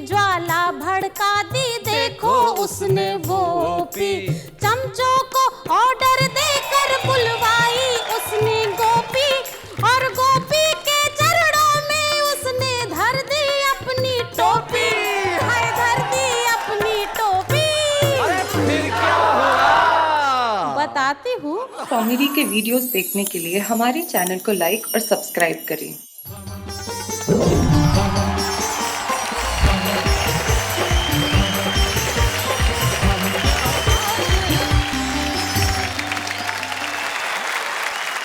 ज्वाला भड़का दी, देखो उसने वो पी। चमचों को ऑर्डर देकर बुलवाई उसने गोपी, और गोपी के चरणों में उसने धर दी अपनी टोपी। हाय धर दी अपनी टोपी। अरे फिर क्या हुआ? बताती हूँ। कॉमेडी के वीडियोस देखने के लिए हमारे चैनल को लाइक और सब्सक्राइब करें।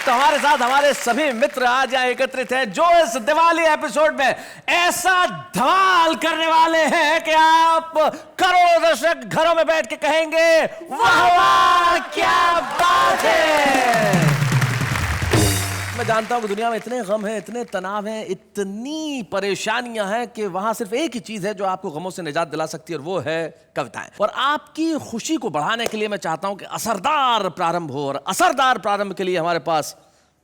तो हमारे साथ हमारे सभी मित्र आज यहाँ एकत्रित हैं जो इस दिवाली एपिसोड में ऐसा धमाल करने वाले हैं कि आप करोड़ों दर्शक घरों में बैठ के कहेंगे वाह वाह क्या बात है। मैं जानता हूं कि दुनिया में इतने गम हैं, इतने तनाव हैं, इतनी परेशानियां हैं कि वहां सिर्फ एक ही चीज है जो आपको गमों से निजात दिला सकती है और वो है कविताएं। और आपकी खुशी को बढ़ाने के लिए मैं चाहता हूं कि असरदार प्रारंभ हो, और असरदार प्रारंभ के लिए हमारे पास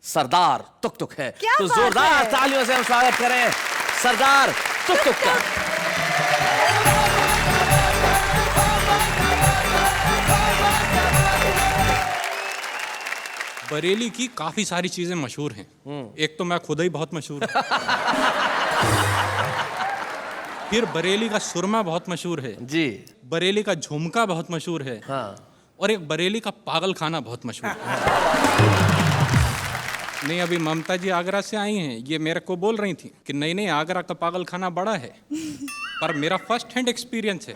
सरदार तुक तुक है। तो जोरदार तालियों से हम स्वागत करें सरदार तुक तुक का। बरेली की काफी सारी चीजें मशहूर हैं। एक तो मैं खुद ही बहुत मशहूर हूं। फिर बरेली का सुरमा बहुत मशहूर है जी। बरेली का झुमका बहुत मशहूर है। हाँ। और एक बरेली का पागल खाना बहुत मशहूर है। नहीं, अभी ममता जी आगरा से आई हैं, ये मेरे को बोल रही थी कि नहीं नहीं आगरा का पागल खाना बड़ा है, पर मेरा फर्स्ट हैंड एक्सपीरियंस है।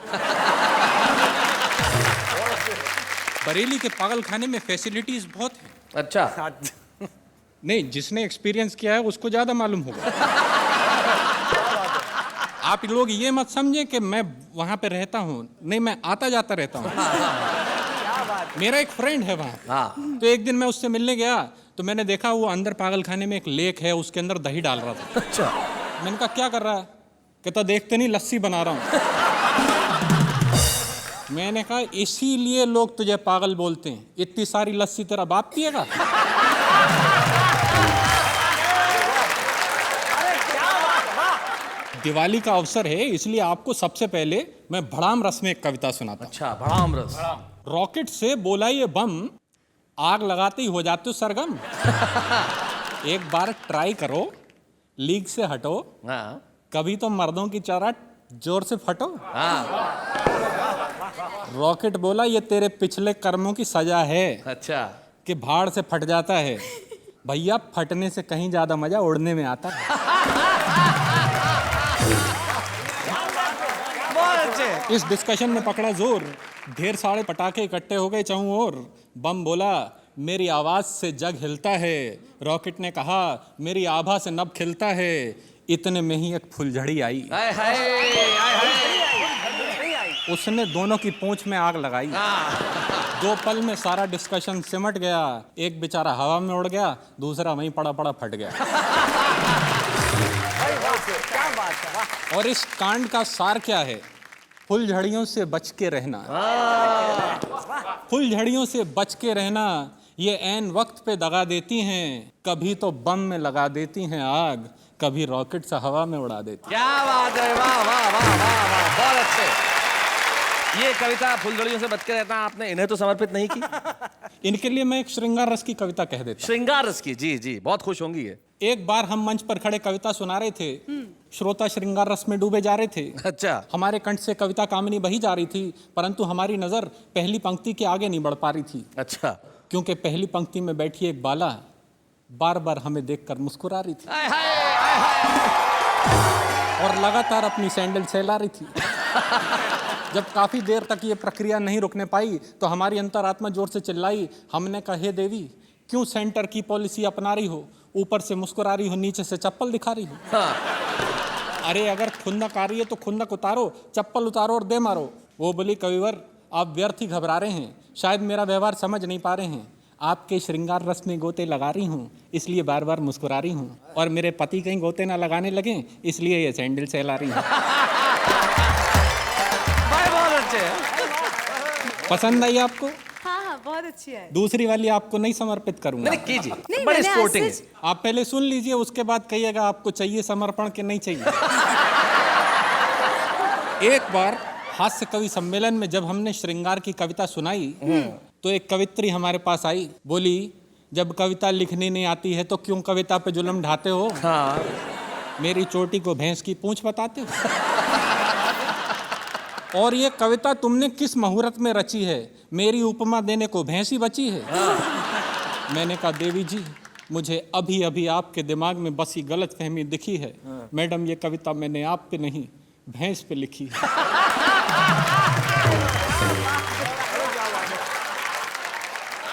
बरेली के पागल खाने में फैसिलिटीज बहुत हैं। अच्छा। नहीं, जिसने एक्सपीरियंस किया है उसको ज्यादा मालूम होगा। आप लोग ये मत समझें कि मैं वहां पे रहता हूँ, नहीं मैं आता जाता रहता हूँ। मेरा एक फ्रेंड है वहाँ। तो एक दिन मैं उससे मिलने गया तो मैंने देखा वो अंदर पागल खाने में एक लेक है, उसके अंदर दही डाल रहा था। अच्छा। मैंने कहा क्या कर रहा है? कहता देखते नहीं लस्सी बना रहा हूँ। मैंने कहा इसीलिए लोग तुझे पागल बोलते हैं, इतनी सारी लस्सी तेरा बाप पिएगा? दिवाली का अवसर है इसलिए आपको सबसे पहले मैं भड़ाम रस में एक कविता सुनाता हूं। अच्छा, भड़ाम रस। रॉकेट से बोला ये बम, आग लगाते ही हो जाते हो सरगम। एक बार ट्राई करो, लीक से हटो। हाँ। कभी तो मर्दों की चौराट जोर से फटो। हाँ। रॉकेट बोला ये तेरे पिछले कर्मों की सजा है। अच्छा। कि भाड़ से फट जाता है। भैया फटने से कहीं ज्यादा मजा उड़ने में आता है। इस डिस्कशन में पकड़ा जोर, ढेर सारे पटाखे इकट्ठे हो गए चारों ओर। बम बोला मेरी आवाज से जग हिलता है। रॉकेट ने कहा मेरी आभा से नभ खिलता है। इतने में ही एक फुलझड़ी आई। हाय हाय हाय हाय। उसने दोनों की पूंछ में आग लगाई। 2 पल में सारा डिस्कशन सिमट गया। एक बेचारा हवा में उड़ गया, दूसरा वहीं पड़ा पड़ा फट गया। और इस कांड का सार क्या है? फुलझड़ियों से बच के रहना। फुलझड़ियों से बच के रहना, ये ऐन वक्त पे दगा देती हैं। कभी तो बम में लगा देती हैं आग, कभी रॉकेट से हवा में उड़ा देती। क्या बात है, वाह वाह वाह वाह वाह, बहुत अच्छे। ये कविता फुलझड़ियों से बच के रहना आपने इन्हें तो समर्पित नहीं की? इनके लिए मैं एक श्रृंगार रस की कविता कह देता। श्रृंगार रस की? जी जी, बहुत खुश होंगी ये। एक बार हम मंच पर खड़े कविता सुना रहे थे, श्रोता श्रृंगार रस में डूबे जा रहे थे। अच्छा। हमारे कंठ से कविता कामनी बही जा रही थी, परंतु हमारी नजर पहली पंक्ति के आगे नहीं बढ़ पा रही थी। अच्छा। क्योंकि पहली पंक्ति में बैठी एक बाला बार बार हमें देखकर मुस्कुरा रही थी। हाय हाय हाय। और लगातार अपनी सैंडल सहला रही थी। जब काफी देर तक ये प्रक्रिया नहीं रुकने पाई तो हमारी अंतरात्मा जोर से चिल्लाई। हमने कहा हे देवी, क्यों सेंटर की पॉलिसी अपना रही हो? ऊपर से मुस्कुरा रही हो, नीचे से चप्पल दिखा रही हो। हाँ। अरे अगर खुंदक आ रही है तो खुंदक उतारो, चप्पल उतारो और दे मारो। वो बोली कविवर आप व्यर्थ ही घबरा रहे हैं, शायद मेरा व्यवहार समझ नहीं पा रहे हैं। आपके श्रृंगार रस में गोते लगा रही हूँ, इसलिए बार बार मुस्कुरा रही हूँ। और मेरे पति कहीं गोते ना लगाने लगे, इसलिए ये सैंडल सहला रही हूँ। बहुत अच्छे। पसंद आई आपको? हाँ, बहुत अच्छी है। दूसरी वाली आपको नहीं समर्पित करूंगा। नहीं कीजिए, नहीं, बड़ी मैंने स्पोर्टिंग है। आप पहले सुन लीजिए, उसके बाद कहिएगा आपको चाहिए समर्पण कि नहीं चाहिए। एक बार हास्य कवि सम्मेलन में जब हमने श्रृंगार की कविता सुनाई तो एक कवित्री हमारे पास आई, बोली जब कविता लिखनी नहीं आती है तो क्यों कविता पे जुल्म ढाते हो? हाँ। मेरी चोटी को भैंस की पूंछ बताते हो? और ये कविता तुमने किस मुहूर्त में रची है? मेरी उपमा देने को भैंस ही बची है। मैंने कहा देवी जी, मुझे अभी अभी आपके दिमाग में बसी गलतफहमी दिखी है। मैडम, ये कविता मैंने आप पे नहीं भैंस पे लिखी है।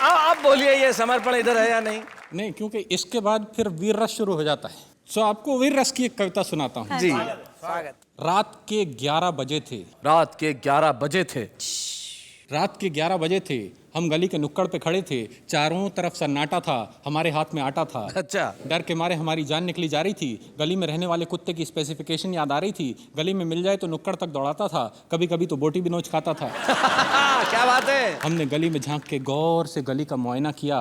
आप बोलिए, ये समर्पण इधर है या नहीं? नहीं, क्योंकि इसके बाद फिर वीर रस शुरू हो जाता है। सो आपको वीर रस की एक कविता सुनाता हूँ। जी। रात के 11 बजे थे। रात के 11 बजे थे। रात के 11 बजे थे। हम गली के नुक्कड़ पे खड़े थे। चारों तरफ सन्नाटा था, हमारे हाथ में आटा था। अच्छा। डर के मारे हमारी जान निकली जा रही थी। गली में रहने वाले कुत्ते की स्पेसिफिकेशन याद आ रही थी। गली में मिल जाए तो नुक्कड़ तक दौड़ाता था, कभी कभी तो बोटी भी नोच खाता था। क्या बात है। हमने गली में झांक के गौर से गली का मुआयना किया,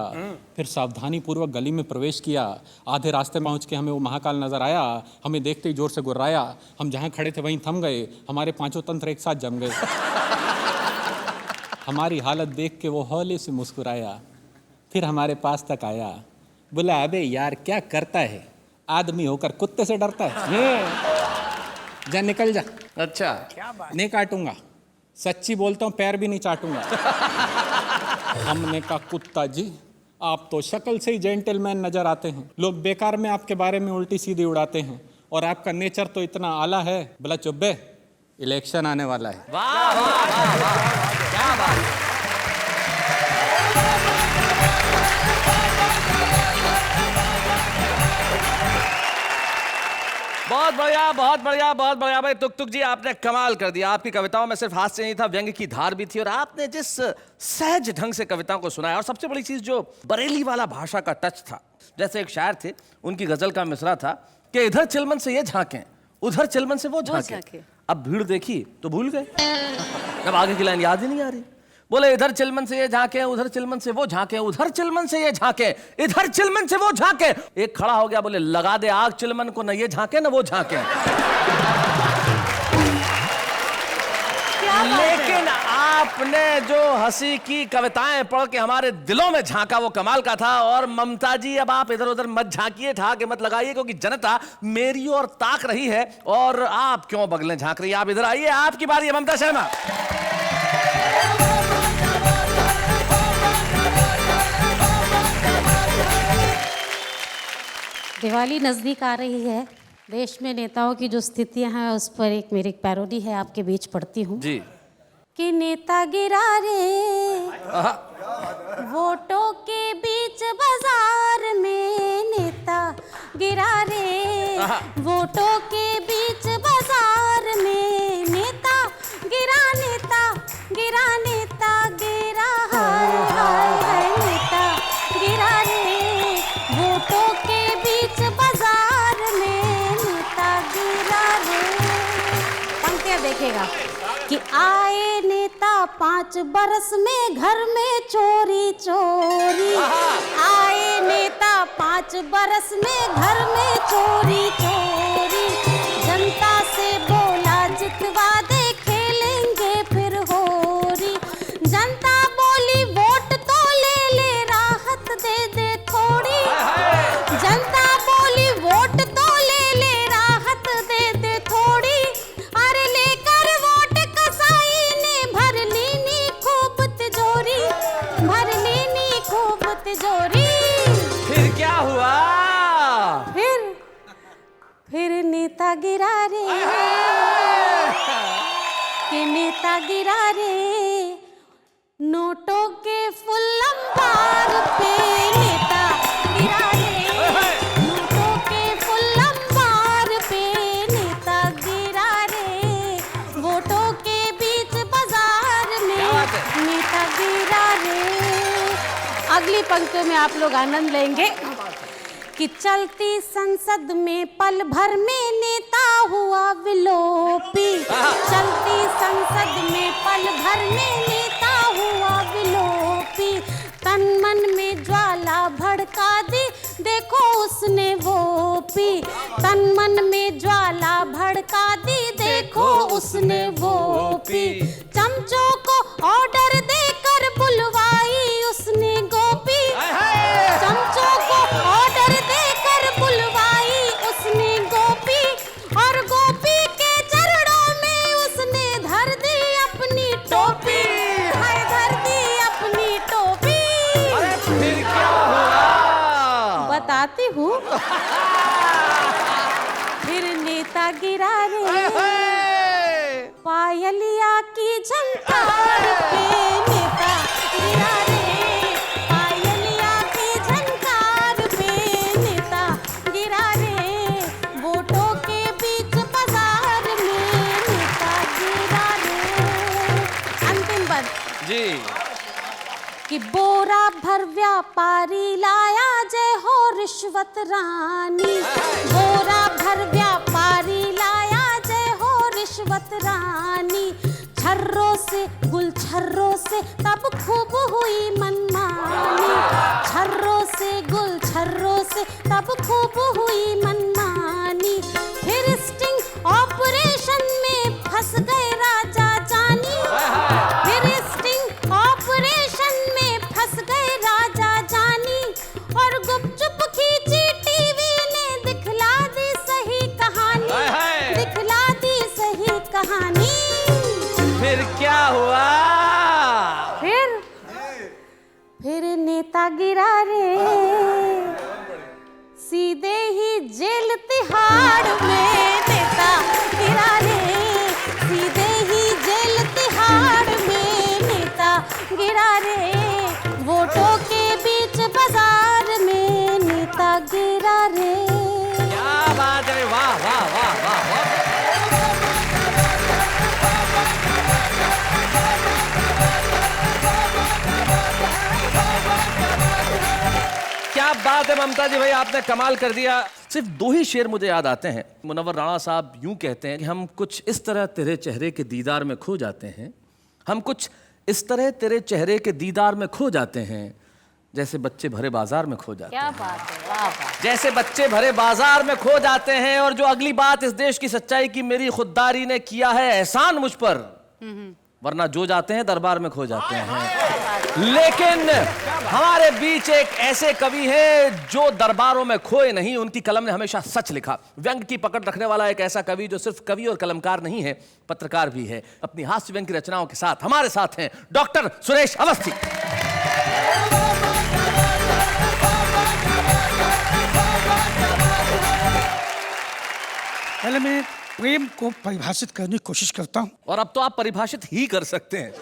फिर सावधानी पूर्वक गली में प्रवेश किया। आधे रास्ते पहुंच के हमें वो महाकाल नजर आया। हमें देखते ही जोर से गुर्राया। हम जहाँ खड़े थे वहीं थम गए। हमारे पांचों तंत्र एक साथ जम गए। हमारी हालत देख के वो हौले से मुस्कुराया, फिर हमारे पास तक आया, बोला अबे यार क्या करता है, आदमी होकर कुत्ते से डरता है? जा निकल जा। अच्छा। नहीं काटूंगा, सच्ची बोलता हूँ, पैर भी नहीं चाटूंगा। हमने कहा कुत्ता जी, आप तो शक्ल से ही जेंटलमैन नजर आते हैं। लोग बेकार में आपके बारे में उल्टी सीधी उड़ाते हैं और आपका नेचर तो इतना आला है। बोला चुप बे, इलेक्शन आने वाला है। वाह वाह वाह वाह, क्या बात। बहुत बढ़िया, बहुत बढ़िया, बहुत बढ़िया भाई तुक जी, आपने कमाल कर दिया। आपकी कविताओं में सिर्फ हास्य नहीं था, व्यंग्य की धार भी थी, और आपने जिस सहज ढंग से कविताओं को सुनाया, और सबसे बड़ी चीज जो बरेली वाला भाषा का टच था। जैसे एक शायर थे, उनकी गजल का मिसरा था कि इधर चिलमन से ये झांकें, उधर चिलमन से वो झांकें। अब भीड़ देखी तो भूल गए, अब आगे की लाइन याद ही नहीं आ रही। बोले इधर चिलमन से ये झांके, उधर चिलमन से वो झांके, उधर चिलमन से ये झांके, इधर चिलमन से वो झांके। एक खड़ा हो गया, बोले लगा दे आग चिलमन को, न ये झांके न वो झांके। लेकिन आपने जो हंसी की कविताएं पढ़ के हमारे दिलों में झांका, वो कमाल का था। और ममता जी, अब आप इधर उधर मत झांकिए, ठाके मत लगाइए, क्योंकि जनता मेरी ओर ताक रही है। और आप क्यों बगलें झांक रही है? आप इधर आइए, आपकी बारी है ममता शर्मा। दिवाली नजदीक आ रही है। देश में नेताओं की जो स्थितियां हैं उस पर एक मेरी पैरोडी है, आपके बीच पढ़ती हूँ जी। कि नेता गिरा रे वोटों के बीच बाजार में, नेता गिरा रे वोटों के बीच बाजार में, नेता गिरा, नेता गिरा, नेता गिरा, हाय हाय हाय, नेता गिरा रे वोटों के बीच बाजार में, नेता गिरा रे। पंक्तियां देखेगा कि आए नेता 5 बरस में घर में चोरी चोरी, आए नेता 5 बरस में घर में चोरी चोरी, जनता से बोला जितवा दे खेलेंगे फिर होरी, जनता बोली वोट तो ले ले राहत दे दे थोड़ी, जनता बोली वोट तो ले ले राहत दे दे थोड़ी, अरे लेकर वोट कसाई ने भर लीनी खूब तिजोरी, भर लीनी खूब तिजोरी। फिर क्या हुआ? फिर नेता गिरा रे, कि नेता गिरा रे नोटों के फुल अंबार पे, नेता गिरा रे नोटों के फुल अंबार पे, नेता गिरा रे वोटों के बीच बाजार में, नेता गिरा रे। अगली पंक्तियों में आप लोग आनंद लेंगे कि चलती संसद में पल भर में नेता हुआ विलोपी, चलती संसद में पल भर में नेता हुआ विलोपी, तन मन में ज्वाला भड़का दी देखो उसने वो पी, तन मन में ज्वाला भड़का दी देखो उसने वो पी। चमचों को ऑर्डर देकर बुलवाई उसने गोपी। चमचों को ऑर्डर देकर बुलवाई उसने गोपी, और गोपी के चरणों में उसने धर दी अपनी टोपी। हाय धर दी अपनी टोपी। अरे फिर क्या हुआ? बताती हूँ। फिर नेता गिरा रे पायलिया की झंकार पे, नेता गिरा रे पायलिया की झंकार पे, नेता गिरा रे वोटों के बीच बाजार में, नेता गिरा रे। अंतिम पद जी। कि बोरा भर व्यापारी लाया जय हो रिश्वत रानी। बोरा भर व्यापारी लाया जय हो रिश्वत रानी। छर्रों से गुल छर्रों से तब खूब हुई मनमानी। छर्रों से गुल छर्रों से तब खूब हुई मनमानी। फिर स्टिंग ऑपरेशन में फंस गए राजा जानी। फिर स्टिंग ऑपरेशन में फंस गए राजा जानी, और गुपचुप खींची टीवी ने दिखला दी सही कहानी। दिखला दी सही कहानी। फिर क्या हुआ? फिर नेता गिरा रे सीधे ही जेल तिहाड़ में। नेता गिरा रे सीधे ही जेल तिहाड़ में, नेता गिरा रे वोटों के बीच बाजार में, नेता गिरा रे। क्या बात है, वाह वाह वाह वाह वाह। क्या बात है ममता जी, भाई आपने कमाल कर दिया। सिर्फ दो ही शेर मुझे याद आते हैं। मुनव्वर राणा साहब यूं कहते हैं कि हम कुछ इस तरह तेरे चेहरे के दीदार में खो जाते हैं, हम कुछ इस तरह तेरे चेहरे के दीदार में खो जाते हैं, जैसे बच्चे भरे बाजार में खो जाते हैं। क्या बात है, वाह वाह। जैसे बच्चे भरे बाजार में खो जाते हैं। और जो अगली बात इस देश की सच्चाई की, मेरी खुददारी ने किया है एहसान मुझ पर, वरना जो जाते हैं दरबार में खो जाते हैं। लेकिन हमारे बीच एक ऐसे कवि हैं जो दरबारों में खोए नहीं, उनकी कलम ने हमेशा सच लिखा। व्यंग की पकड़ रखने वाला एक ऐसा कवि जो सिर्फ कवि और कलमकार नहीं है, पत्रकार भी है। अपनी हास्य व्यंग की रचनाओं के साथ हमारे साथ हैं डॉक्टर सुरेश अवस्थी। पहले मैं प्रेम को परिभाषित करने की कोशिश करता हूँ। और अब तो आप परिभाषित ही कर सकते हैं।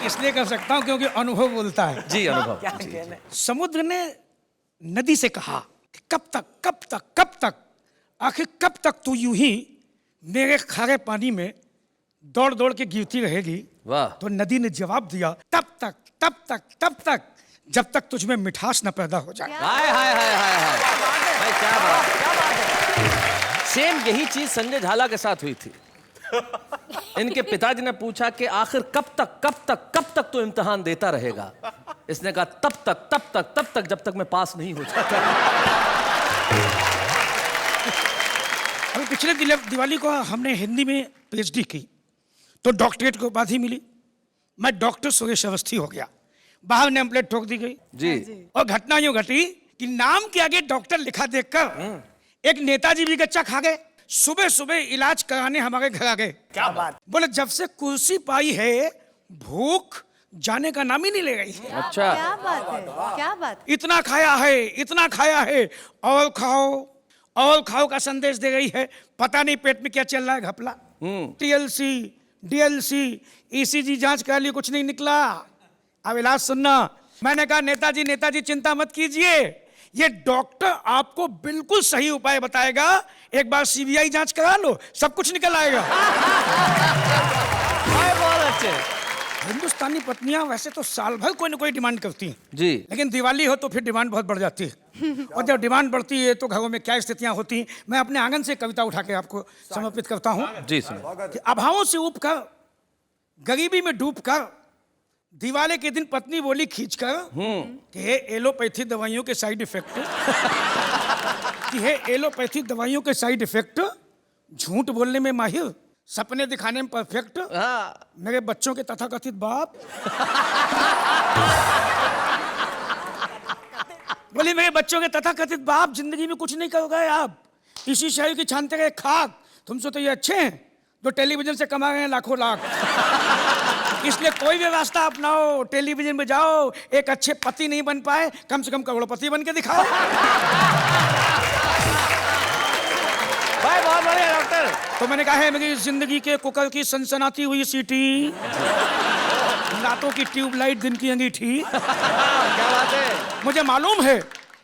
इसलिए कर सकता हूँ क्योंकि अनुभव बोलता है। जी अनुभव। समुद्र ने नदी से कहा कि कब तक कब तक कब तक, आखिर कब तक तू यूं ही मेरे खारे पानी में दौड़ दौड़ के गिरती रहेगी। वाह। तो नदी ने जवाब दिया, तब तक तब तक तब तक जब तक तुझ में मिठास न पैदा हो जाए। हाय हाय हाय हाय हाय भाई, क्या बात। सेम यही चीज संजय झाला के साथ हुई थी। इनके पिताजी ने पूछा कि आखिर कब तक तो इम्तिहान देता रहेगा। इसने कहा तब तक जब तक मैं पास नहीं हो जाता। अभी पिछले दिवाली को हमने हिंदी में पीएचडी की तो डॉक्टरेट को उपाधि मिली। मैं डॉक्टर सुरेश अवस्थी हो गया। बाहर नेम प्लेट ठोक दी गई जी। और घटना यूं घटी कि नाम के आगे डॉक्टर लिखा देखकर एक नेताजी भी गच्चा खा गए। सुबह सुबह इलाज कराने हमारे घर आ गए। क्या बात। बोले जब से कुर्सी पाई है भूख जाने का नाम ही नहीं ले रही। अच्छा, क्या बात है, क्या बात। इतना खाया है और खाओ का संदेश दे रही है। पता नहीं पेट में क्या चल रहा है घपला। टीएलसी डीएलसी ईसीजी जांच करा ली, कुछ नहीं निकला। अब इलाज सुनना। मैंने कहा नेताजी चिंता मत कीजिए, ये डॉक्टर आपको बिल्कुल सही उपाय बताएगा। एक बार सीबीआई जांच करा लो, सब कुछ निकल आएगा। बहुत अच्छे। हिंदुस्तानी पत्नियां वैसे तो साल भर कोई ना कोई डिमांड करती हैं जी, लेकिन दिवाली हो तो फिर डिमांड बहुत बढ़ जाती है। और जब डिमांड बढ़ती है तो घरों में क्या स्थितियां होती हैं। मैं अपने आंगन से कविता उठा के आपको समर्पित करता हूँ। जी सुनिए। कि अभावों से ऊब कर, गरीबी में डूब कर, दिवाली के दिन पत्नी बोली खींचकर कि हे एलोपैथी दवाइयों के साइड इफेक्ट कि हे एलोपैथी दवाइयों के साइड इफेक्ट झूठ बोलने में माहिर, सपने दिखाने में परफेक्ट, हाँ मेरे बच्चों के तथाकथित बाप। बोले मेरे बच्चों के तथाकथित बाप, जिंदगी में कुछ नहीं करोगे आप, इसी शहर की छानते गए खाक। तुमसे तो ये अच्छे हैं जो टेलीविजन से कमा रहे हैं लाखों लाख। इसलिए कोई भी रास्ता अपनाओ, टेलीविजन में जाओ, एक अच्छे पति नहीं बन पाए, कम से कम करोड़पति बन के दिखाओ। भाई बहुत बढ़िया डॉक्टर। तो मैंने कहा है मेरी जिंदगी के कुकर की सनसनाती हुई सीटी, रातों की ट्यूबलाइट दिन की अंगीठी। क्या बात है। मुझे मालूम है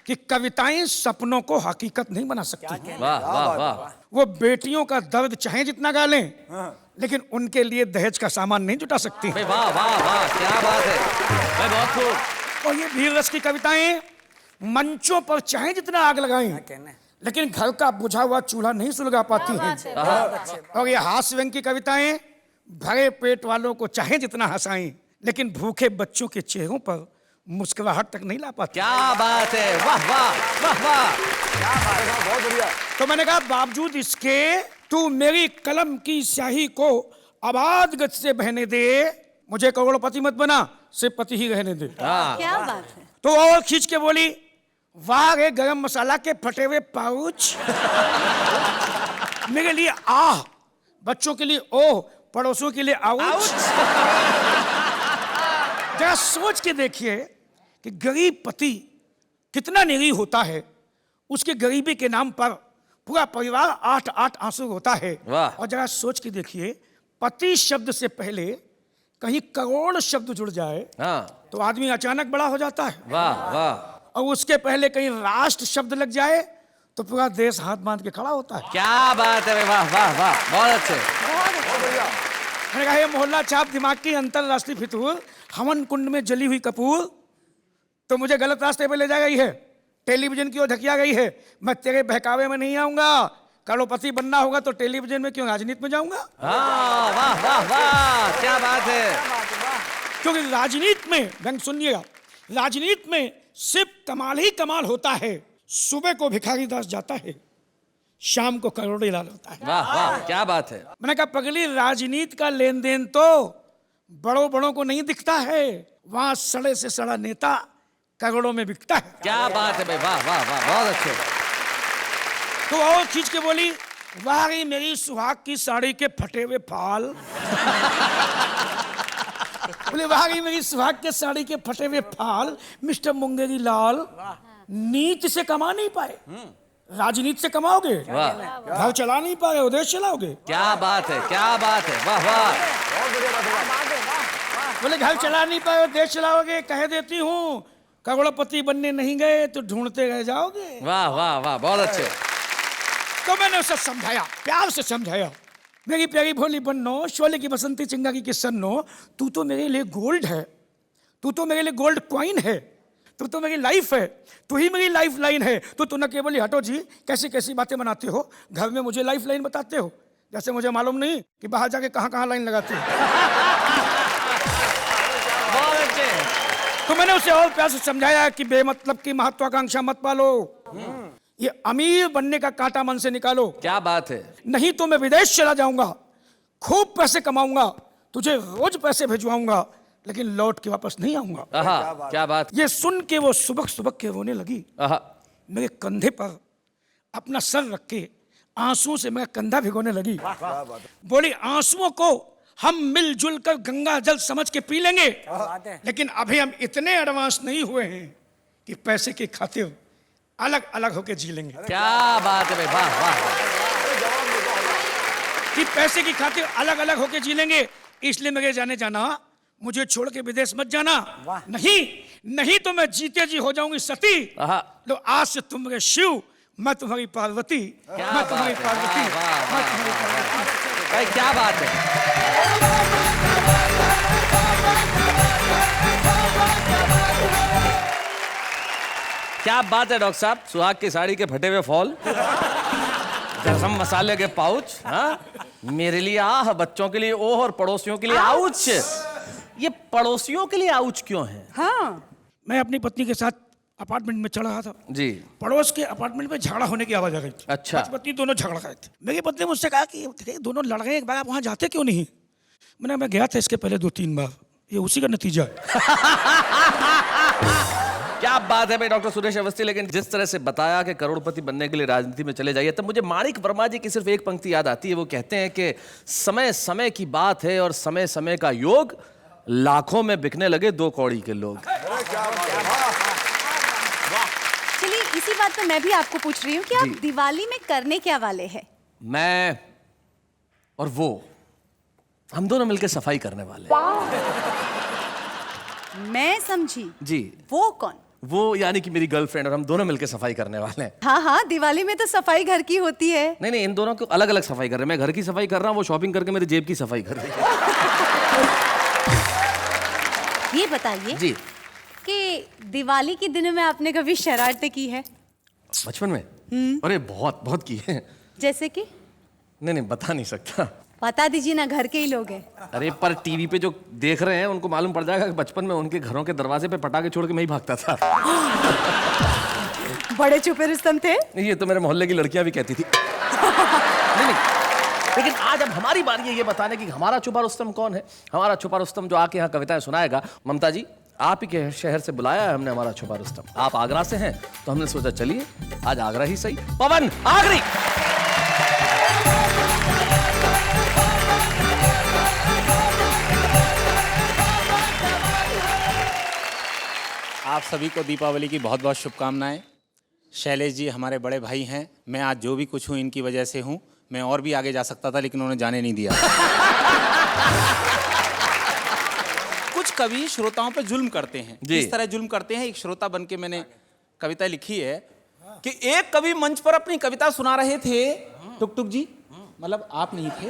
कि कविताएं सपनों को हकीकत नहीं बना सकती। वाह वाह वाह। वो बेटियों का दर्द चाहे जितना गा लें, लेकिन उनके लिए दहेज का सामान नहीं जुटा सकती। भाई वाह वाह वाह, क्या बात है भाई, बहुत खूब। और ये वीर रस की कविताएं मंचों पर चाहे जितना आग लगाएं, लेकिन घर का बुझा हुआ चूल्हा नहीं सुलगा पाती हैं। और ये हास्य व्यंग की कविताएं भरे पेट वालों को चाहे जितना हंसाएं, लेकिन भूखे बच्चों के चेहरों पर मुस्कुराहट तक नहीं ला पाती। क्या बात है, वाह वाह वाह वाह, क्या बात है, बहुत बढ़िया। तो मैंने कहा बावजूद इसके तू मेरी कलम की स्याही को आबाद गति से बहने दे, मुझे करोड़पति मत बना, सिर्फ पति ही रहने दे। क्या बात है। तो और खींच के बोली, वाह रे गरम मसाला के फटे हुए पाउच। मेरे लिए आह, बच्चों के लिए ओह, पड़ोसियों के लिए आउच। जरा सोच के देखिए कि गरीब पति कितना निरीह होता है, उसके गरीबी के नाम पर पूरा परिवार 8-8 आंसू होता है। वाह। और जरा सोच के देखिए, पति शब्द से पहले कहीं करोड़ शब्द जुड़ जाए हाँ तो आदमी अचानक बड़ा हो जाता है, वाह वाह। और उसके पहले कहीं राष्ट्र शब्द लग जाए तो पूरा देश हाथ बांध के खड़ा होता है। क्या बात है, वाह वाह वाह, बहुत अच्छे। मैंने कहा ये मोहल्ला छाप दिमाग की अंतरराष्ट्रीय फितूर, हवन कुंड में जली हुई कपूर, तो मुझे गलत रास्ते पे ले जा गई है, टेलीविजन की ओर धकिया गई है। मैं तेरे बहकावे में नहीं आऊंगा, करोड़पति बनना होगा तो टेलीविजन में क्यों, राजनीति में जाऊंगा। हाँ वाह वाह वाह, क्या बात है। क्योंकि राजनीति में, व्यंग सुनिएगा, राजनीति में सिर्फ कमाल ही कमाल होता है, सुबह को भिखारी दास जाता है, शाम को करोड़ी लाल होता है। वाह वाह, क्या बात है। मैंने कहा पगली, राजनीति का लेन देन तो बड़ों बड़ों को नहीं दिखता है, वहां सड़े से सड़ा नेता करोड़ों में बिकता है। क्या बात है भाई, वाह वाह वाह, बहुत अच्छे। तो और खींच के बोली, वाह रे मेरी सुहाग की साड़ी के फटे हुए फाल। बोले वाह रे मेरी सुहाग के साड़ी के फटे हुए फाल, मिस्टर मुंगेरी लाल, नीति से कमा नहीं पाए, राजनीति से कमाओगे, घर चला नहीं पाए, उदेश चलाओगे। क्या बात है, क्या बात है, वाह वाह। बोले घर चला नहीं पाए, देश चलाओगे, कह देती हूँ करोड़पति बनने नहीं गए तो ढूंढते रह जाओगे। वाह वाह वाह, बहुत अच्छे। तो मैंने उसे समझाया, प्यार से समझाया, मेरी प्यारी भोली बन्नो, शोले की बसंती चिंगारी की सन्नो, तू तो मेरे लिए गोल्ड है, तू तो मेरे लिए गोल्ड कॉइन है, तू तो मेरी लाइफ है, तू ही मेरी लाइफ लाइन है। तो न केवल हटो जी, कैसी कैसी बातें बनाते हो, घर में मुझे लाइफ लाइन बताते हो, जैसे मुझे मालूम नहीं कि बाहर जाके कहाँ कहाँ लाइन लगाते हो। बहुत अच्छे। तो मैंने उसे और प्यार से समझाया कि बेमतलब की महत्वाकांक्षा मत पालो, ये अमीर बनने का कांटा मन से निकालो। क्या बात है। नहीं तो मैं विदेश चला जाऊंगा, खूब पैसे कमाऊंगा, तुझे रोज पैसे भिजवाऊंगा, लेकिन लौट के वापस नहीं आऊंगा। आहा, क्या बात। ये सुन के वो सुबह सुबह के रोने लगी, आहा, मेरे कंधे पर अपना सर रख के आंसुओं से मेरा कंधा भिगोने लगी। बोली आंसुओं को हम मिलजुल कर गंगा जल समझ के पी लेंगे, लेकिन अभी हम इतने एडवांस नहीं हुए हैं कि पैसे की खातिर अलग अलग होके जी लेंगे। क्या बात है भाई, वाह वाह। कि पैसे की खातिर अलग अलग होके जी लेंगे, इसलिए मेरे जाने जाना, मुझे छोड़ के विदेश मत जाना। नहीं नहीं तो मैं जीते जी हो जाऊंगी सती। तो आज से तुम मेरे शिव, मैं तुम्हारी पार्वती, मैं तुम्हारी पार्वती, मैं तुम्हारी पार्वती। भाई क्या बात है। क्या बात है डॉक्टर साहब, सुहाग की साड़ी के फटे हुए फॉल, गरम मसाले के पाउच, हाँ? मेरे लिए आह, बच्चों के लिए ओह और पड़ोसियों के लिए आउच। ये पड़ोसियों के लिए आउच क्यों है? हाँ, मैं अपनी पत्नी के साथ अपार्टमेंट में चढ़ रहा था जी। पड़ोस के अपार्टमेंट में झगड़ा होने की आवाज आ गई थी। अच्छा। पति पत्नी दोनों झगड़ गए थे। मेरी पत्नी मुझसे कहा कि देखिए दोनों लड़ गए, एक बार आप वहां जाते क्यों नहीं? मैं गया था इसके पहले 2-3 बार, ये उसी का नतीजा है। क्या बात है भाई डॉक्टर सुरेश अवस्थी। लेकिन जिस तरह से बताया कि करोड़पति बनने के लिए राजनीति में चले जाइए, तब मुझे माणिक वर्मा जी की सिर्फ एक पंक्ति याद आती है। वो कहते हैं कि समय समय की बात है और समय समय का योग, लाखों में बिकने लगे 2 कौड़ी के लोग। चलिए इसी बात पे मैं भी आपको पूछ रही हूँ कि आप जी। दिवाली में करने क्या वाले हैं? मैं और वो, हम दोनों मिलकर सफाई करने वाले हैं। मैं समझी। जी। वो कौन? वो यानी कि मेरी गर्लफ्रेंड, और हम दोनों मिलकर सफाई करने वाले हैं। हाँ हाँ, दिवाली में तो सफाई घर की होती है। नहीं नहीं, इन दोनों को अलग अलग सफाई कर रहे हैं। मैं घर की सफाई कर रहा हूँ, वो शॉपिंग करके मेरी जेब की सफाई कर रही है। ये बताइए जी। कि दिवाली के दिनों में आपने कभी शरारतें की है? बचपन में? अरे बहुत बहुत की है। जैसे कि? नहीं नहीं, बता नहीं सकता। बता दीजिए ना, घर के ही लोग हैं। अरे पर टीवी पे जो देख रहे हैं उनको मालूम पड़ जाएगा कि बचपन में उनके घरों के दरवाजे पे पटाखे छोड़ के मैं ही भागता था। बड़े छुपे रुस्तम थे। ये तो मेरे मोहल्ले की लड़कियां भी कहती थी। नहीं नहीं, लेकिन आज अब हमारी बारी है ये बताने की हमारा छुपा रुस्तम कौन है। हमारा छुपा रुस्तम जो आके यहाँ कविताएं सुनाएगा। ममता जी, आप ही के शहर से बुलाया है हमने हमारा छुपा रुस्तम। आप आगरा से हैं तो हमने सोचा चलिए आज आगरा ही सही। पवन आगरी। आप सभी को दीपावली की बहुत बहुत शुभकामनाएं। शैलेश जी हमारे बड़े भाई हैं। मैं आज जो भी कुछ हूँ इनकी वजह से हूँ। मैं और भी आगे जा सकता था लेकिन उन्होंने जाने नहीं दिया। कुछ कवि श्रोताओं पे जुल्म करते हैं। जी। इस तरह जुल्म करते हैं, एक श्रोता बन के मैंने कविता लिखी है कि एक कवि मंच पर अपनी कविता सुना रहे थे। टुक टुक जी, मतलब आप नहीं थे।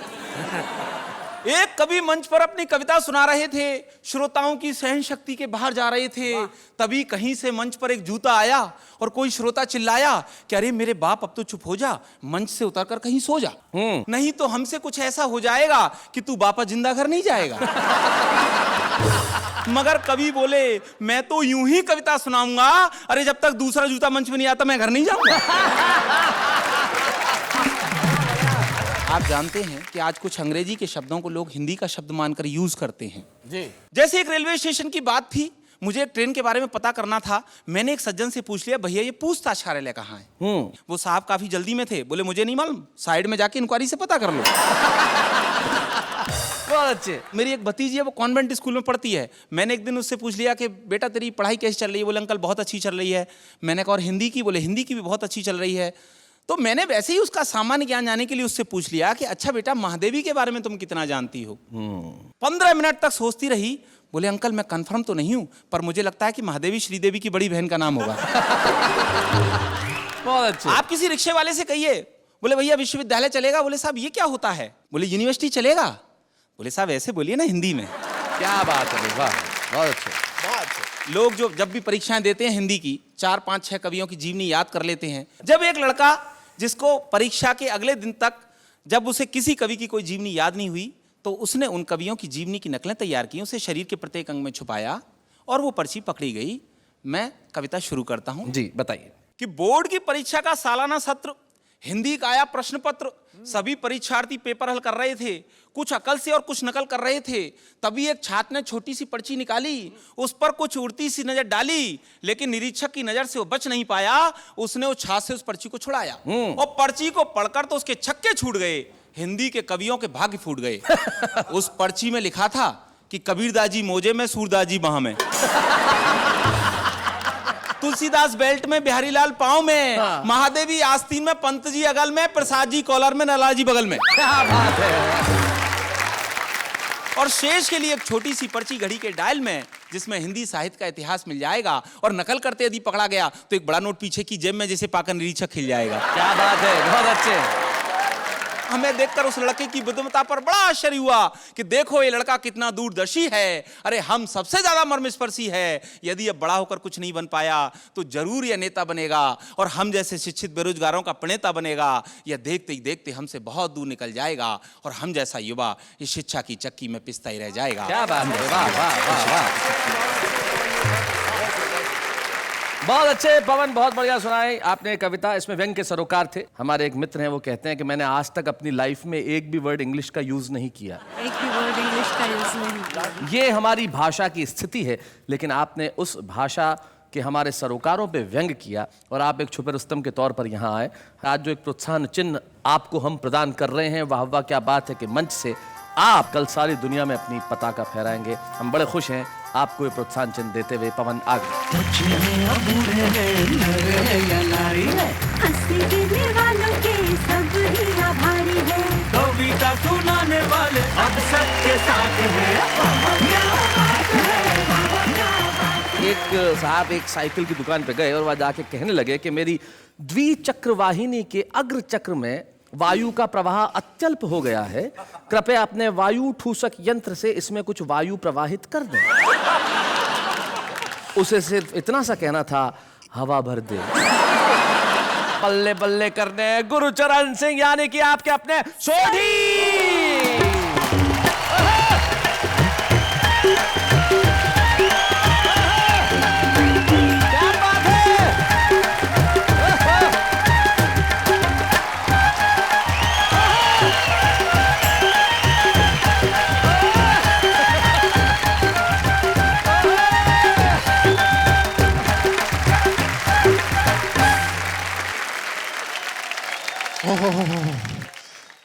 एक कवि मंच पर अपनी कविता सुना रहे थे, श्रोताओं की सहन शक्ति के बाहर जा रहे थे। तभी कहीं से मंच पर एक जूता आया और कोई श्रोता चिल्लाया कि अरे मेरे बाप अब तो चुप हो जा, मंच से उतरकर कहीं सो जा, नहीं तो हमसे कुछ ऐसा हो जाएगा कि तू वापस जिंदा घर नहीं जाएगा। मगर कवि बोले मैं तो यूं ही कविता सुनाऊंगा, अरे जब तक दूसरा जूता मंच में नहीं आता मैं घर नहीं जाऊंगा। आप जानते हैं कि आज कुछ अंग्रेजी के शब्दों को लोग हिंदी का शब्द मानकर यूज करते हैं। जी। जैसे एक रेलवे स्टेशन की बात थी, मुझे एक ट्रेन के बारे में पता करना था। मैंने एक सज्जन से पूछ लिया, भैया ये पूछताछ कार्यालय कहाँ है? वो साहब काफी जल्दी में थे, बोले मुझे नहीं मालूम, साइड में जाके इंक्वायरी से पता कर लो। बहुत अच्छे। मेरी एक भतीजी है, वो कॉन्वेंट स्कूल में पढ़ती है। मैंने एक दिन उससे पूछ लिया कि बेटा तेरी पढ़ाई कैसी चल रही है? बोले अंकल बहुत अच्छी चल रही है। मैंने कहा और हिंदी की? बोले हिंदी की भी बहुत अच्छी चल रही है। तो मैंने वैसे ही उसका सामान्य ज्ञान जानने के लिए उससे पूछ लिया कि अच्छा बेटा महादेवी के बारे में तुम कितना जानती हो? 15 मिनट तक सोचती रही। बोले अंकल मैं कंफर्म तो नहीं हूं, पर मुझे लगता है कि महादेवी श्रीदेवी की बड़ी बहन का नाम होगा। बहुत अच्छे। आप किसी रिक्शे वाले से कहिए, बोले भैया विश्वविद्यालय चलेगा? बोले साहब ये क्या होता है? बोले यूनिवर्सिटी चलेगा? बोले साहब ऐसे बोलिए ना हिंदी में। क्या बात है, वाह बहुत अच्छे। लोग जो जब भी परीक्षाएं देते हैं हिंदी की, 4, 5, 6 कवियों की जीवनी याद कर लेते हैं। जब एक लड़का जिसको परीक्षा के अगले दिन तक जब उसे किसी कवि की कोई जीवनी याद नहीं हुई, तो उसने उन कवियों की जीवनी की नकलें तैयार की, उसे शरीर के प्रत्येक अंग में छुपाया और वो पर्ची पकड़ी गई। मैं कविता शुरू करता हूं। जी बताइए। कि बोर्ड की परीक्षा का सालाना सत्र, हिंदी का आया प्रश्न पत्र, सभी परीक्षार्थी पेपर हल कर रहे थे, कुछ अकल से और कुछ नकल कर रहे थे। तभी एक छात्र ने छोटी सी पर्ची निकाली, उस पर कुछ उड़ती सी नजर डाली, लेकिन निरीक्षक की नजर से वो बच नहीं पाया। उसने वो छात्र से उस पर्ची को छुड़ाया और पर्ची को पढ़कर तो उसके छक्के छूट गए, हिंदी के कवियों के भाग्य फूट गए। उस पर्ची में लिखा था कि कबीरदाजी मोजे में, सूरदाजी बाह में, तुलसीदास बेल्ट में, बिहारीलाल पाँव में, महादेवी आस्तीन में, पंत जी अगल में, प्रसाद जी कॉलर में, नलाल जी बगल में। क्या बात है। और शेष के लिए एक छोटी सी पर्ची घड़ी के डायल में, जिसमें हिंदी साहित्य का इतिहास मिल जाएगा। और नकल करते यदि पकड़ा गया तो एक बड़ा नोट पीछे की जेब में जिसे पाकर निरीक्षक खिल जाएगा। क्या बात है, बहुत अच्छे। हमें देखकर उस लड़के की बुद्धिमत्ता पर बड़ा आश्चर्य हुआ कि देखो ये लड़का कितना दूरदर्शी है। अरे हम सबसे ज्यादा मर्मस्पर्शी है। यदि अब बड़ा होकर कुछ नहीं बन पाया तो जरूर यह नेता बनेगा और हम जैसे शिक्षित बेरोजगारों का प्रणेता बनेगा। यह देखते ही देखते हमसे बहुत दूर निकल जाएगा और हम जैसा युवा इस शिक्षा की चक्की में पिसता ही रह जाएगा। क्या बात है, वाह वाह वाह वाह। बहुत अच्छे पवन, बहुत बढ़िया सुनाई आपने कविता। इसमें व्यंग के सरोकार थे। हमारे एक मित्र हैं, वो कहते हैं कि मैंने आज तक अपनी लाइफ में एक भी वर्ड इंग्लिश का यूज नहीं किया। एक भी वर्ड इंग्लिश का यूज नहीं। ये हमारी भाषा की स्थिति है, लेकिन आपने उस भाषा के हमारे सरोकारों पे व्यंग किया और आप एक छुपे रुस्तम के तौर पर यहाँ आए। आज जो एक प्रोत्साहन चिन्ह आपको हम प्रदान कर रहे हैं, वाह वाह क्या बात है कि मंच से आप कल सारी दुनिया में अपनी पताका फहराएंगे। हम बड़े खुश हैं आपको ये प्रोत्साहन चिन्ह देते हुए। पवन आगे। कविता सुनाने वाले अब सबके साथ एक साहब एक साइकिल की दुकान पे गए और वह जाके कहने लगे कि मेरी द्विचक्र वाहिनी के अग्र चक्र में वायु का प्रवाह अत्यल्प हो गया है, कृपया अपने वायु ठूसक यंत्र से इसमें कुछ वायु प्रवाहित कर दें। उसे सिर्फ इतना सा कहना था, हवा भर दे। बल्ले बल्ले करने गुरुचरण सिंह यानी कि आपके अपने सोढ़ी।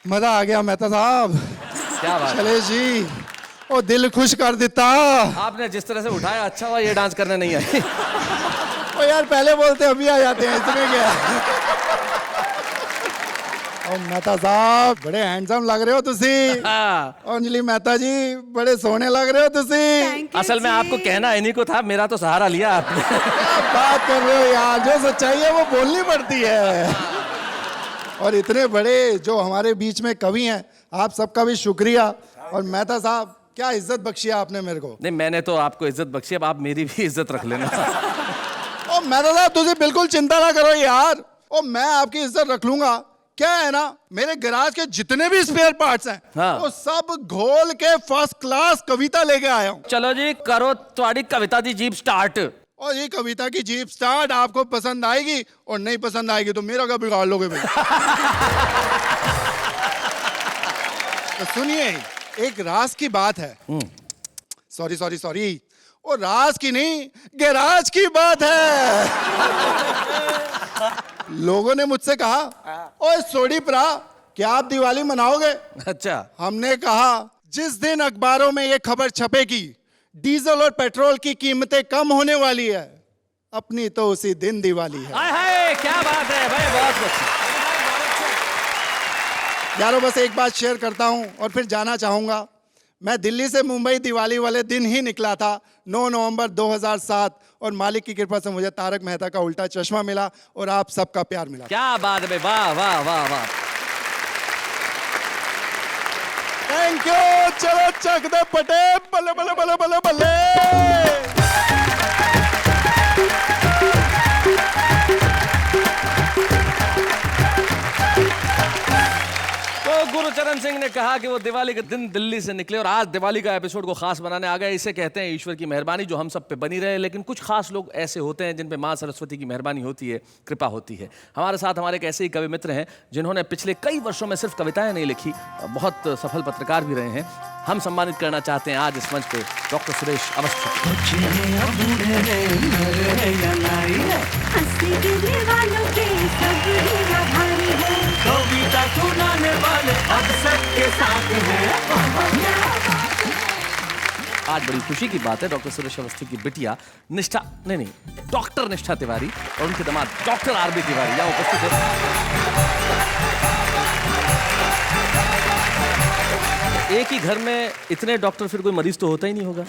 मजा आ गया मेहता साहब। क्या बात। चले जी, ओ दिल खुश कर देता। आपने जिस तरह से उठाया, अच्छा हुआ ये डांस करने नहीं आई। ओ यार पहले बोलते अभी आ जाते हैं, इतने क्या। ओ मेहता साहब बड़े हैंडसम लग रहे हो तुसी। अंजलि मेहता जी बड़े सोने लग रहे हो तुसी। असल में आपको कहना इन्हीं को था, मेरा तो सहारा लिया आपने। क्या बात कर रहे हो यार, जो सच्चाई है वो बोलनी पड़ती है। और इतने बड़े जो हमारे बीच में कवि हैं, आप सबका भी शुक्रिया। और मेहता साहब क्या इज्जत बख्शी आपने मेरे को। नहीं, मैंने तो आपको इज्जत बख्शी, अब आप मेरी भी इज्जत रख लेना। ओ मेहता साहब तुझे बिल्कुल चिंता ना करो यार, ओ मैं आपकी इज्जत रख लूंगा। क्या है ना, मेरे गैराज के जितने भी स्पेयर पार्ट्स हैं, हाँ। वो सब घोल के फर्स्ट क्लास कविता लेके आया हूँ। चलो जी, करो तुम्हारी कविता दी जीप स्टार्ट। और ये कविता की जीप स्टार्ट आपको पसंद आएगी और नहीं पसंद आएगी तो मेरा क्या बिगाड़ लोगे भाई। तो सुनिए, एक राज की बात है। सॉरी सॉरी सॉरी, वो राज की नहीं गैराज की बात है। लोगों ने मुझसे कहा, ओए सोडी प्रा क्या आप दिवाली मनाओगे? अच्छा। हमने कहा जिस दिन अखबारों में ये खबर छपेगी डीजल और पेट्रोल की कीमतें कम होने वाली है, अपनी तो उसी दिन दिवाली है। हाय हाय क्या बात है भाई, बहुत अच्छा। यारों बस एक बात शेयर करता हूं और फिर जाना चाहूंगा। मैं दिल्ली से मुंबई दिवाली वाले दिन ही निकला था, 9 नवंबर 2007, और मालिक की कृपा से मुझे तारक मेहता का उल्टा चश्मा मिला और आप सबका प्यार मिला। क्या बात है भाई, वाह वाह वाह वाह। Thank you. चलो चक दे पटे, बल्ले बल्ले बल्ले बल्ले बल्ले। तो गुरुचरण सिंह ने कहा कि वो दिवाली के दिन दिल्ली से निकले और आज दिवाली का एपिसोड को खास बनाने आ गए। इसे कहते हैं ईश्वर की मेहरबानी जो हम सब पे बनी रहे। लेकिन कुछ खास लोग ऐसे होते हैं जिन पे माँ सरस्वती की मेहरबानी होती है, कृपा होती है। हमारे साथ हमारे एक ऐसे ही कवि मित्र हैं जिन्होंने पिछले कई वर्षों में सिर्फ कविताएं नहीं लिखी, बहुत सफल पत्रकार भी रहे हैं। हम सम्मानित करना चाहते हैं आज इस मंच पे डॉक्टर सुरेश अवस्थी। कविता सुनाने वाले अब सबके साथ हैं। आज बड़ी खुशी की बात है, डॉक्टर सुरेश अवस्थी की बिटिया निष्ठा नहीं डॉक्टर निष्ठा तिवारी और उनके दामाद डॉक्टर आरबी तिवारी यहाँ उपस्थित है। एक ही घर में इतने डॉक्टर, फिर कोई मरीज तो होता ही नहीं होगा।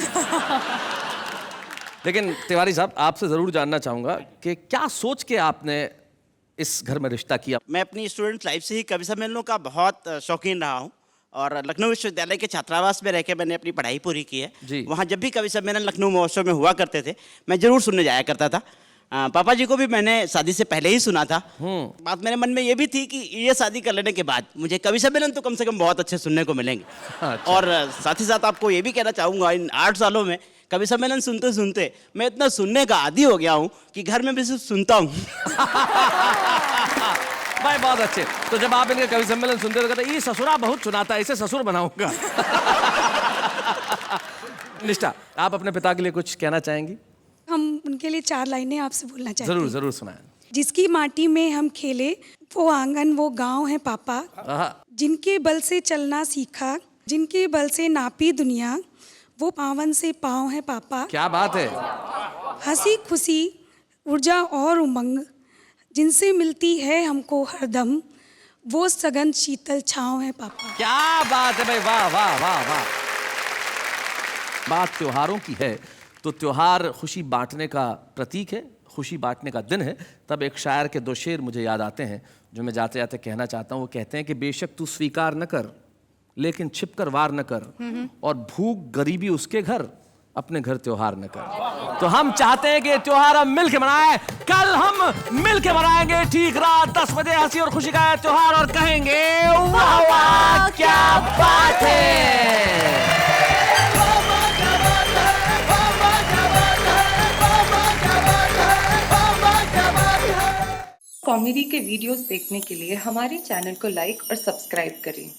लेकिन तिवारी साहब आपसे जरूर जानना चाहूंगा कि क्या सोच के आपने इस घर में रिश्ता किया? मैं अपनी स्टूडेंट लाइफ से ही कवि सम्मेलनों का बहुत शौकीन रहा हूँ और लखनऊ विश्वविद्यालय के छात्रावास में रह के मैंने अपनी पढ़ाई पूरी की है जी। वहाँ जब भी कवि सम्मेलन लखनऊ महोत्सव में हुआ करते थे मैं जरूर सुनने जाया करता था। पापा जी को भी मैंने शादी से पहले ही सुना था। बात मेरे मन में ये भी थी कि ये शादी कर लेने के बाद मुझे कवि सम्मेलन तो कम से कम बहुत अच्छे सुनने को मिलेंगे। अच्छा। और साथ ही साथ आपको ये भी कहना चाहूँगा, इन 8 सालों में कवि सम्मेलन सुनते सुनते मैं इतना सुनने का आदी हो गया हूँ कि घर में भी सिर्फ सुनता हूँ। भाई बहुत अच्छे। तो जब आप इनके कवि सम्मेलन सुनते हो तो कहते ये ससुरा बहुत सुनाता है, इसे ससुर बनाऊंगा। निष्ठा, आप अपने पिता के लिए कुछ कहना चाहेंगी? हम उनके लिए 4 लाइनें आपसे बोलना चाहते हैं। जरूर जरूर सुनाएं। जिसकी माटी में हम खेले वो आंगन वो गांव है पापा, जिनके बल से चलना सीखा, जिनके बल से नापी दुनिया, वो पावन से पाँव है पापा। क्या बात है। हंसी खुशी ऊर्जा और उमंग जिनसे मिलती है हमको हरदम, वो सघन शीतल छाँव है पापा। क्या बात है भाई, वाह वाह वाह वाह। बात त्योहारों की है तो त्योहार खुशी बांटने का प्रतीक है, खुशी बांटने का दिन है। तब एक शायर के 2 शेर मुझे याद आते हैं जो मैं जाते जाते कहना चाहता हूँ। वो कहते हैं कि बेशक तू स्वीकार न कर लेकिन छिप कर वार न कर, और भूख गरीबी उसके घर अपने घर त्योहार न कर। तो हम चाहते हैं कि त्योहार हम मिल के मनाएं। कल हम मिल के मनाएंगे ठीक रात 10 बजे हंसी और खुशी का त्योहार, और कहेंगे वाह वाह क्या बात है। कॉमेडी के वीडियोस देखने के लिए हमारे चैनल को लाइक और सब्सक्राइब करें।